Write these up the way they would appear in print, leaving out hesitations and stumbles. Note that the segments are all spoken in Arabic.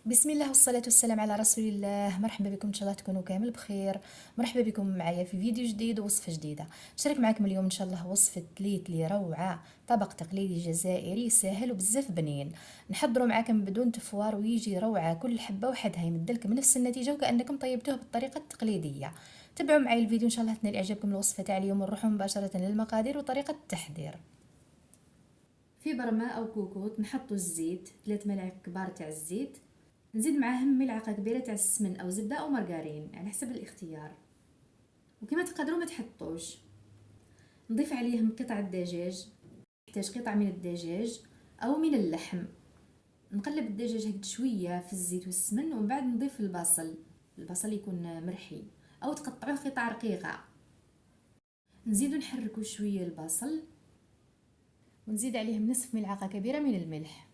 بسم الله والصلاة والسلام على رسول الله. مرحبا بكم، ان شاء الله تكونوا كامل بخير. مرحبا بكم معايا في فيديو جديد ووصفة جديدة. نشارك معكم اليوم ان شاء الله وصفة تليتلي روعة، طبق تقليدي جزائري سهل وبزاف بنين. نحضروا معاكم بدون تفوار ويجي روعة، كل حبة وحدها يمدلكم نفس النتيجة وكأنكم طيبتوه بالطريقة التقليدية. تابعوا معي الفيديو ان شاء الله تنال اعجابكم الوصفة تاع اليوم، ونروحوا مباشرة للمقادير وطريقة التحضير. في برمة او كوكوط نحطوا الزيت 3 ملاعق كبار تاع الزيت، نزيد معاهم ملعقه كبيره تاع السمن او زبده او مارغرين على حسب الاختيار، وكما تقدروا ما تحطوش. نضيف عليهم قطع الدجاج، نحتاج قطع من الدجاج او من اللحم. نقلب الدجاج هكذا شويه في الزيت والسمن، ومن بعد نضيف البصل يكون مرحي او تقطعوه قطع رقيقه. نزيدو نحركو شويه البصل، ونزيد عليهم نصف ملعقه كبيره من الملح،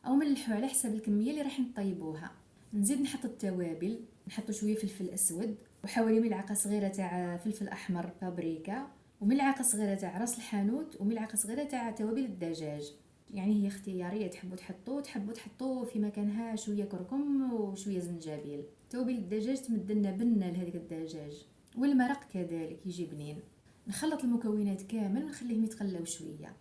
او ملحو على حسب الكميه اللي راح نطيبوها. نزيد نحط التوابل، نحط شويه فلفل اسود، وحوالي ملعقه صغيره تاع فلفل احمر بابريكا، وملعقه صغيره تاع راس الحانوت، وملعقه صغيره تاع توابل الدجاج. يعني هي اختياريه، تحبوا تحطوا في مكانها شويه كركم وشويه زنجبيل. توابل الدجاج تمدلنا بنه لهذيك الدجاج، والمرق كذلك يجي بنين. نخلط المكونات كامل ونخليهم يتقلاو شويه.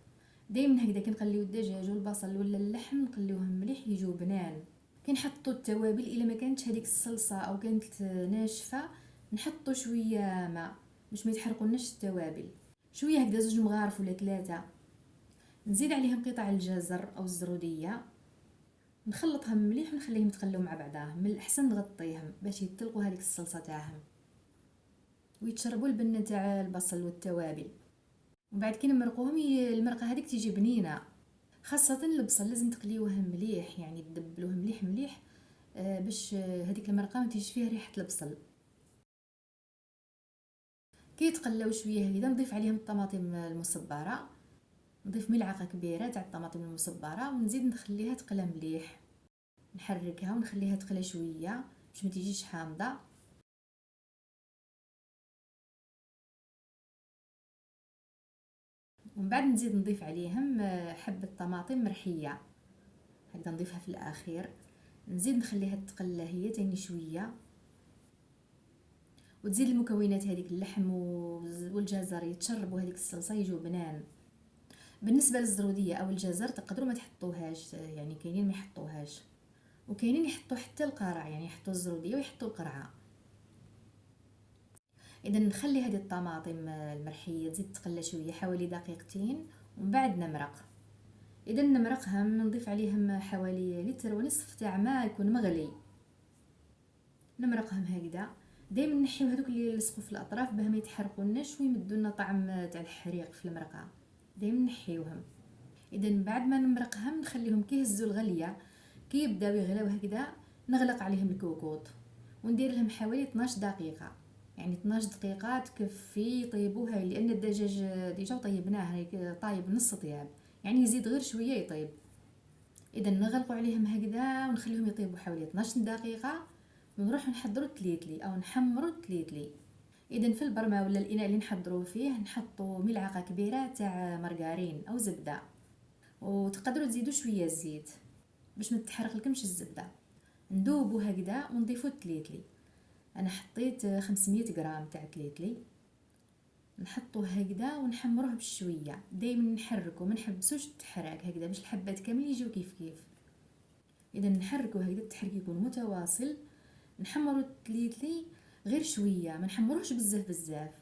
دائما هكذا كي نقليو الدجاج والبصل ولا اللحم نقليوهم مليح يجوا بنان. كي نحطوا التوابل الا ما كانتش هذيك الصلصه او كانت ناشفه، نحطوا شويه ماء باش ما يتحرقوناش التوابل. شويه هكذا 2 مغارف ولا 3. نزيد عليهم قطع الجزر او الزروديه، نخلطهم مليح ونخليهم يتقلوا مع بعضهم. من الاحسن نغطيهم باش يطلقوا هذيك الصلصه تاعهم ويتشربوا البنه تاع البصل والتوابل. وبعد كي نمرقوهم المرقه هذيك تيجي بنينه. خاصة البصل لازم تقليوه مليح، يعني تدبلوه مليح مليح باش هذيك المرقة ما تيجيش فيها ريحة البصل. كي يتقلاو شويه هكذا نضيف عليهم الطماطم المصبرة، نضيف ملعقة كبيرة تاع الطماطم المصبرة، ونزيد نخليها تقلى مليح. نحركها ونخليها تقلى شويه باش ما تجيش حامضة. ومن بعد نزيد نضيف عليهم حبة طماطم مرحية، هكذا نضيفها في الاخير. نزيد نخليها تقلى هي تاني شويه، وتزيد المكونات هذيك اللحم والجزر يتشربوا هذيك الصلصه يجوا بنان. بالنسبه للزروديه او الجزر تقدروا ما تحطوهاش، يعني كاينين ما يحطوهاش، وكاينين يحطوا حتى القرع، يعني يحطوا الزروديه ويحطوا القرعه. اذا نخلي هذه الطماطم المرحيه تزيد تقلى شويه حوالي دقيقتين، ومن بعد نمرق. اذا نمرقهم نضيف عليهم حوالي لتر ونصف تاع ماء يكون مغلي. نمرقهم هكذا. دائما نحيو هذوك اللي يلصقوا في الاطراف باه ما يتحرقوناش ويمدوا لنا طعم تاع الحريق في المرقه. دائما نحيوهم. اذا بعد ما نمرقهم نخليهم كي يهزوا الغليه، كي يبداو يغلاو هكذا نغلق عليهم الكوكوط وندير لهم حوالي 12 دقيقه. يعني 12 دقيقه تكفي يطيبوها، لان الدجاج ديجا طيبناه طايب نص طياب، يعني يزيد غير شويه يطيب. اذا نغلقوا عليهم هكذا ونخليهم يطيبوا حوالي 12 دقيقه، ونروح نحضروا التليتلي او نحمروا التليتلي. اذا في البرمه ولا الاناء اللي نحضروا فيه نحطوا ملعقه كبيره تاع مارغرين او زبده، وتقدروا تزيدوا شويه الزيت باش ما تحرق لكمش الزبده. ندوبوا هكذا ونضيفوا التليتلي. انا حطيت 500 غرام تاع تليتلي، نحطوه هكذا ونحمروه بشويه. دائما نحركوا، ما نحبسوش التحراك هكذا باش الحبات كامل يجيو كيف كيف. اذا نحركوا هكذا التحريك يكون متواصل. نحمروا التليتلي غير شويه، ما نحمروهش بزاف بزاف،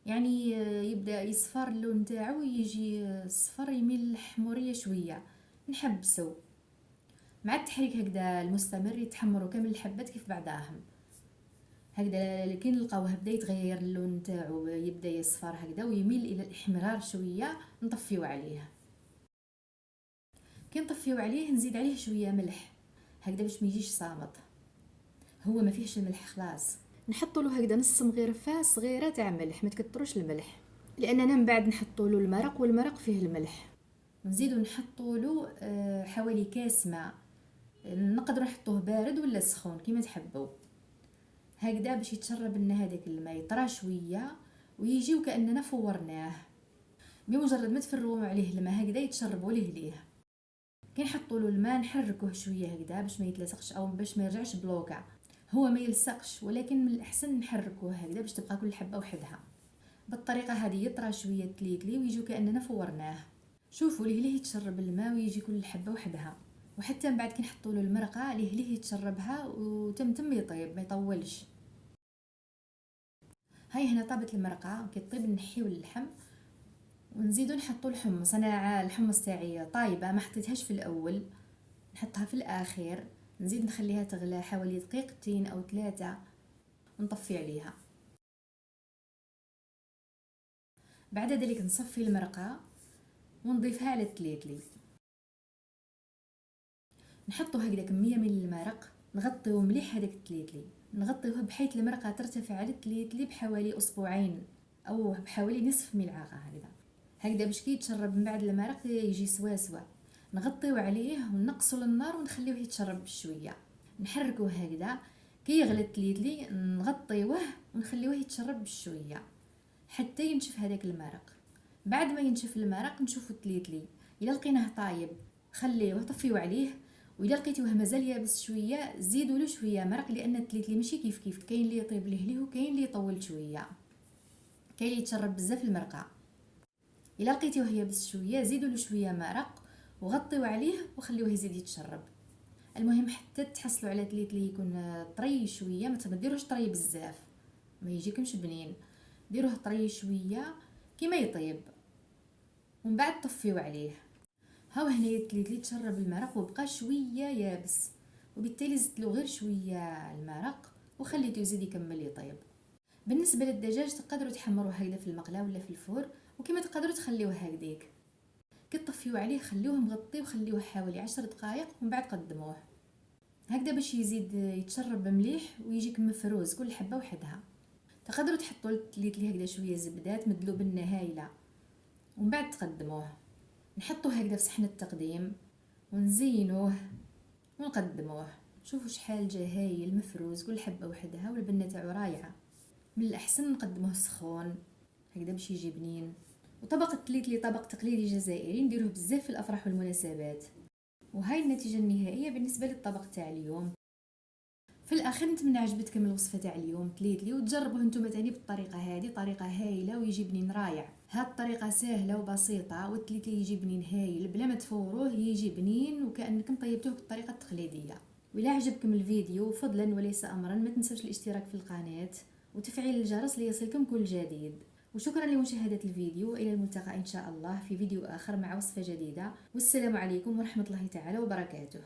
يعني يبدا يصفر اللون نتاعو، يجي صفر يميل الحموريه شويه. نحبسو مع التحريك هكذا المستمر، يتحمروا كامل الحبات كيف بعضاهم هكذا. كي نلقاوه بدا يتغير اللون نتاعو، يبدا يصفر هكذا ويميل الى الاحمرار شويه، نطفيو عليه. كي نطفيو عليه نزيد عليه شويه ملح هكذا باش ما يجيش صامت. هو ما فيهش الملح خلاص. نحطوا له هكذا نص مغرفه صغيره تاع ملح، ما تكتروش الملح لاننا من بعد نحطوا له المرق، والمرق فيه الملح. نزيدو نحطوا له حوالي كاس ماء، نقدروا نحطوه بارد ولا سخون كيما تحبوا، هكذا باش يتشرب لنا هذاك الماء يطرى شويه ويجي وكاننا فورناه. بمجرد ما تفرغوا عليه الماء هكذا يتشربوا ليه. كي نحطوا له الماء نحركوه شويه هكذا باش ما يتلصقش او باش ما يرجعش بلوكا. هو ما يلصقش ولكن من الاحسن نحركوه هكذا باش تبقى كل حبه وحدها. بالطريقه هذه يطرى شويه تليتلي ويجوا كاننا فورناه. شوفوا ليه يتشرب الماء ويجي كل حبه وحدها. وحتى من بعد كي نحطوا له المرقه ليه يتشربها وتم يطيب ما يطولش. هاي هنا طابت المرقه كي طيب نحيو اللحم ونزيدو نحطو الحمص. انا الحمص تاعي طايبه ما حطيتهاش في الاول، نحطها في الاخير. نزيد نخليها تغلى حوالي دقيقتين او 3 ونطفي عليها. بعد ذلك نصفي المرقه ونضيفها على التليتلي. نحطو هكذا كميه من المرق، نغطيو مليح هذاك التليتلي، نغطيوه بحيث المرقه ترتفع على التليتلي بحوالي اسبوعين او بحوالي نصف ملعقه هكذا باش كي يتشرب من بعد المرق يجي سوا. نغطيو عليه ونقصوا النار ونخليوه يتشرب بشويه. نحركوه هكذا كي يغلي التليتلي نغطيوه ونخليوه يتشرب بشويه حتى ينشف هذاك المرق. بعد ما ينشف المرق نشوفوا التليتلي، الا لقيناه طايب خليوه طفيو عليه، واذا لقيتوه مازال يابس شويه زيدوا له شويه مرق، لان التليتلي ماشي كيف كاين اللي يطيب ليه وكاين اللي يطول شويه، كاين اللي يتشرب بزاف المرقه. الا لقيتوه يابس شويه زيدوا له شويه مرق وغطيو عليه وخليوه يزيد يتشرب. المهم حتى تحصلوا على تليتلي يكون طري شويه، ما ديروش طري بزاف ما يجيكمش بنين، ديروه طري شويه كيما يطيب ومن بعد طفيو عليه. هاو هنايا التليتلي تشرب المرق وبقى شويه يابس، وبالتالي زدت له غير شويه المرق وخليته يزيد يكمل يطيب. بالنسبه للدجاج تقدروا تحمروه هكذا في المقله ولا في الفور، وكما تقدروا تخليوه هكذاك. كي تطفيو عليه خليوه مغطي وخليوه حوالي 10 دقائق ومن بعد قدموه هكذا باش يزيد يتشرب مليح ويجيك مفروز كل حبه وحدها. تقدروا تحطوا التليتلي هكذا شويه زبده تمدلو بنه هايله ومن بعد تقدموه. نحطوه هكذا في صحن التقديم ونزينوه ونقدموه. شوفوا شحال جا هايل مفروز كل حبه وحدها والبنه تاعو رايعه. من الاحسن نقدموه سخون هكذا باش يجي بنين. وطبق التليتلي طبق تقليدي جزائري نديروه بزاف في الافراح والمناسبات. وهاي النتيجه النهائيه بالنسبه للطبق تاع اليوم. في الاخير نتمنى عجبتكم الوصفه تاع اليوم تليتلي، وتجربوه نتوما تاني بالطريقه هذه، طريقه هايله ويجي بنين رايع. هاد الطريقه سهله وبسيطه والتليتلي يجي بنين هايل بلا ما تفوروه، يجي بنين وكانكم طيبتوه بالطريقه التقليديه. وإلا عجبكم الفيديو فضلا وليس امرا ما تنسوش الاشتراك في القناه وتفعيل الجرس ليصلكم كل جديد. وشكرا لمشاهدة الفيديو، إلى الملتقى إن شاء الله في فيديو آخر مع وصفة جديدة، والسلام عليكم ورحمة الله تعالى وبركاته.